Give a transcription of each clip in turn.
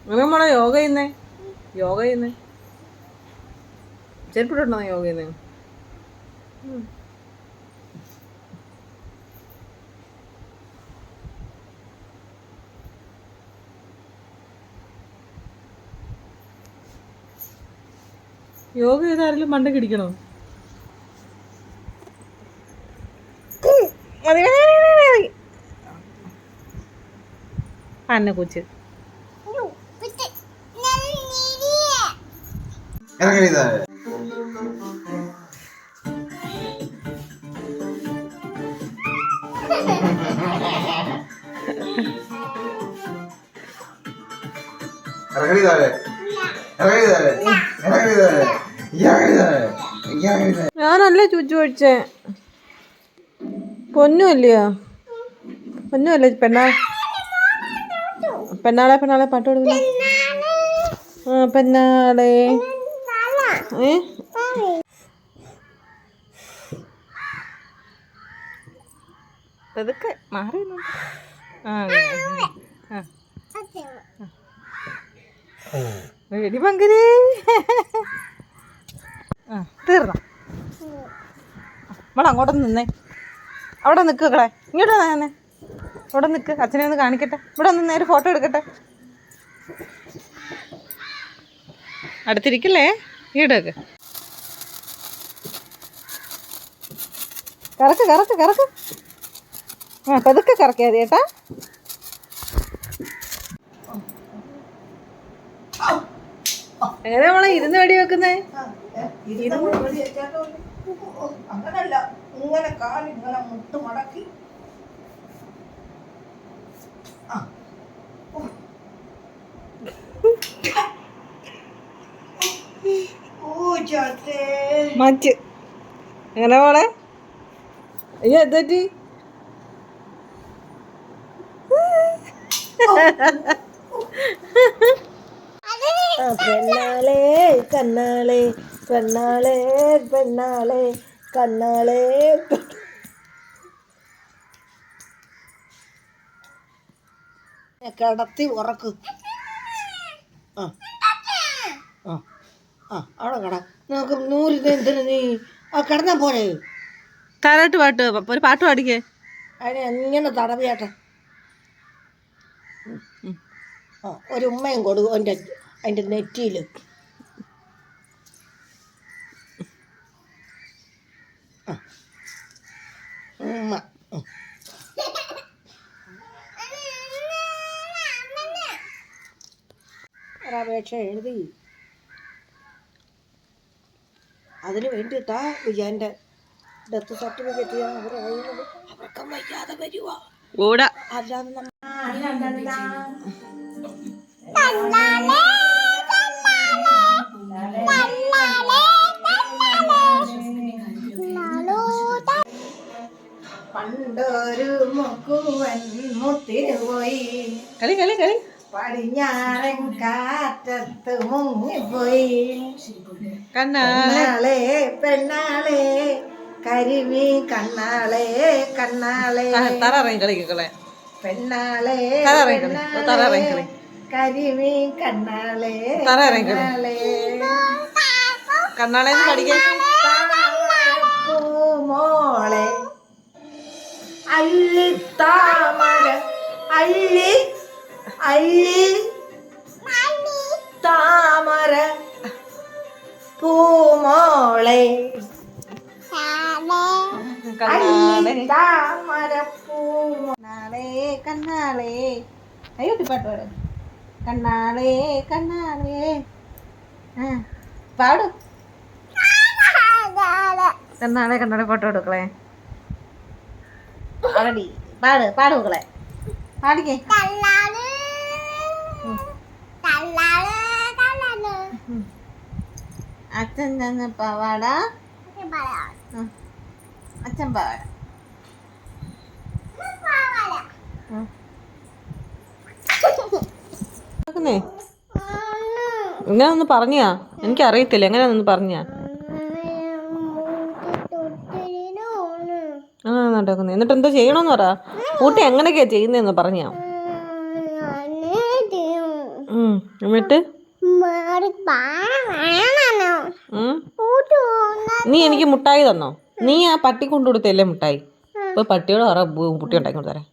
അങ്ങനെ മോളെ യോഗ ചെയ്യുന്നേ ചെരുപ്പിട്ടുണ്ടോ യോഗ ചെയ്യുന്നേ? യോഗ ചെയ്ത് ആരെങ്കിലും മണ്ടയ്ക്ക് ഇടിക്കണോ? അന്നെ കൊച്ച് ഞാനല്ലേ ചുച്ചു കഴിച്ചേ. പൊന്നുമല്ലയോ? പൊന്നുമല്ലേ പെണ്ണാളെ പാട്ട് കൊടുക്കുന്നു. പെണ്ണാളെ അതൊക്കെ മാറി വെടി പങ്കരേ. തീർന്ന നമ്മൾ അങ്ങോട്ട് നിന്നേ. അവിടെ നിൽക്കളെ, ഇങ്ങോട്ട് തന്നെ അവിടെ നിൽക്ക്. അച്ഛനെ ഒന്ന് കാണിക്കട്ടെ. ഇവിടെ ഒന്ന് നേരെ ഫോട്ടോ എടുക്കട്ടെ. അടുത്തിരിക്കല്ലേ, ഈടൊക്കെ കറക്ക്. പതുക്കെ കറക്കിയാ മതി ചേട്ടാ. എങ്ങനെ നമ്മളെ ഇരുന്ന് വെടി വെക്കുന്നേ? അങ്ങനല്ല, ഇങ്ങനെ കാലിങ്ങനെ മുട്ട് മടക്കി. മച്ച് എങ്ങനെ മോളെ? അയ്യോ എന്തറ്റി? പെണ്ണാളെ കണ്ണാളെ പെണ്ണാളെ പെണ്ണാളെ കണ്ണാളെ. കിടത്തി ഉറക്ക്. അവിടെ കട നമുക്ക് നൂറിന് എന്തിനു നീ കിടന്നാ പോരെ? താരാട്ട് പാട്ട് ഒരു പാട്ട് പാടിക്കേ. അതിനെ ഇങ്ങനെ തടവിയാട്ടെ. ഒരു ഉമ്മയും കൊടുക്കും അതിൻ്റെ നെറ്റിയിൽ. ഉമ്മ ഒരപേക്ഷ എഴുതി അതിന് വേണ്ടിയിട്ടാ വിജയൻ്റെ ഡെത്ത് സർട്ടിഫിക്കറ്റ് അവരുടെ കയ്യിൽ അവർക്ക് വയ്യാതെ വരുവാ. അല്ലാതെ പണ്ടൊരു മുക്കുവൻ മുത്തിനു പോയി പടിഞ്ഞാറൻ കാറ്റത്ത് മുങ്ങിപ്പോയി. കണ്ണാളെ പെണ്ണാളെ കരിമീൻ കണ്ണാളെ കളിക്കളെ പെണ്ണാളെ കരിമീൻ കണ്ണാളെ കണ്ണാളെ പഠിക്കാൻ. മോളെ അള്ളി താമര അള്ളി താമര പൂമോളെ താമര പൂമോളെ കണ്ണാളെ. അയ്യോ പാട്ട് പാട്. കണ്ണാളെ പാടും. കണ്ണാളെ ഫോട്ടോ എടുക്കളെ. പാട് മക്കളെ പാടിക്കേ. അച്ഛൻ തന്നെ പാവാട അച്ഛൻ പാവാട. ഇങ്ങനെ ഒന്ന് പറഞ്ഞാ എനിക്കറിയത്തില്ല. എങ്ങനെയാന്ന് പറഞ്ഞാ നടക്കുന്നത്. എന്നിട്ട് എന്തോ ചെയ്യണമെന്ന് പറ. കൂട്ടി എങ്ങനെയൊക്കെയാ ചെയ്യുന്നതെന്ന് പറഞ്ഞാ. എന്നിട്ട് നീ എനിക്ക് മുട്ടായി തന്നോ? നീ ആ പട്ടി കൊണ്ടു കൊടുത്തല്ലേ മുട്ടായി? ഇപ്പൊ പട്ടിയോട് പറ പുട്ടി ഉണ്ടാക്കി കൊടുത്തരാ.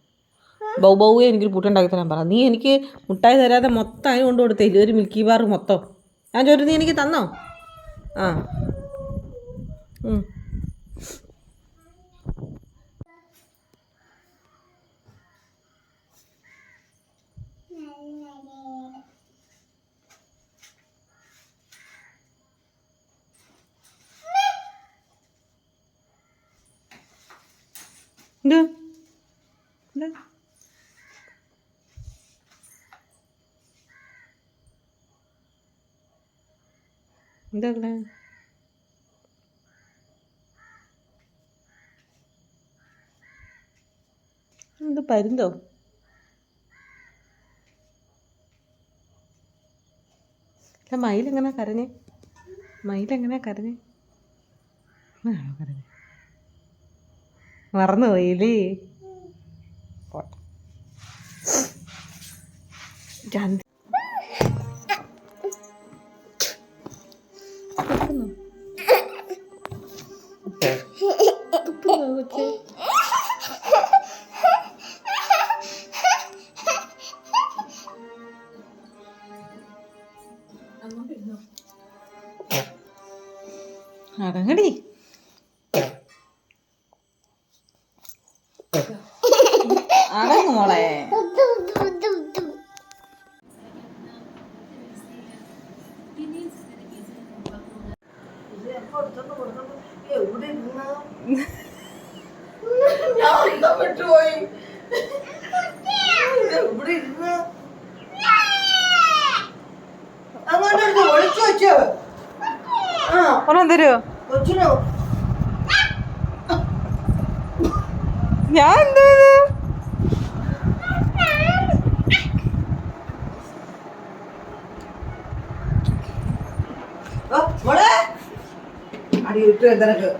ബൗ ബൗയെ എനിക്കൊരു പുട്ടി ഉണ്ടാക്കി തരാൻ പറ. നീ എനിക്ക് മുട്ടായി തരാതെ മൊത്തം അതിന് കൊണ്ടു കൊടുത്തില്ല, ഒരു മിൽക്കി ബാർ മൊത്തം. ഞാൻ ചോദിച്ചു, നീ എനിക്ക് തന്നോ? ആ ഇത് ഇത് എന്താ എന്ത് പരുന്തോ? അല്ല, മയിലെങ്ങനെ കരഞ്ഞേ? മയിലെങ്ങനെ കരഞ്ഞേ? കരഞ്ഞേ മറന്നു പോയില്ലേ? അടങ്ങടി. അടങ്ങ് മോളെ. ഒരെണ്ണം തരുമോ? ഞാൻ എന്ത് അടി വിട്ടു എന്തിനൊക്കെ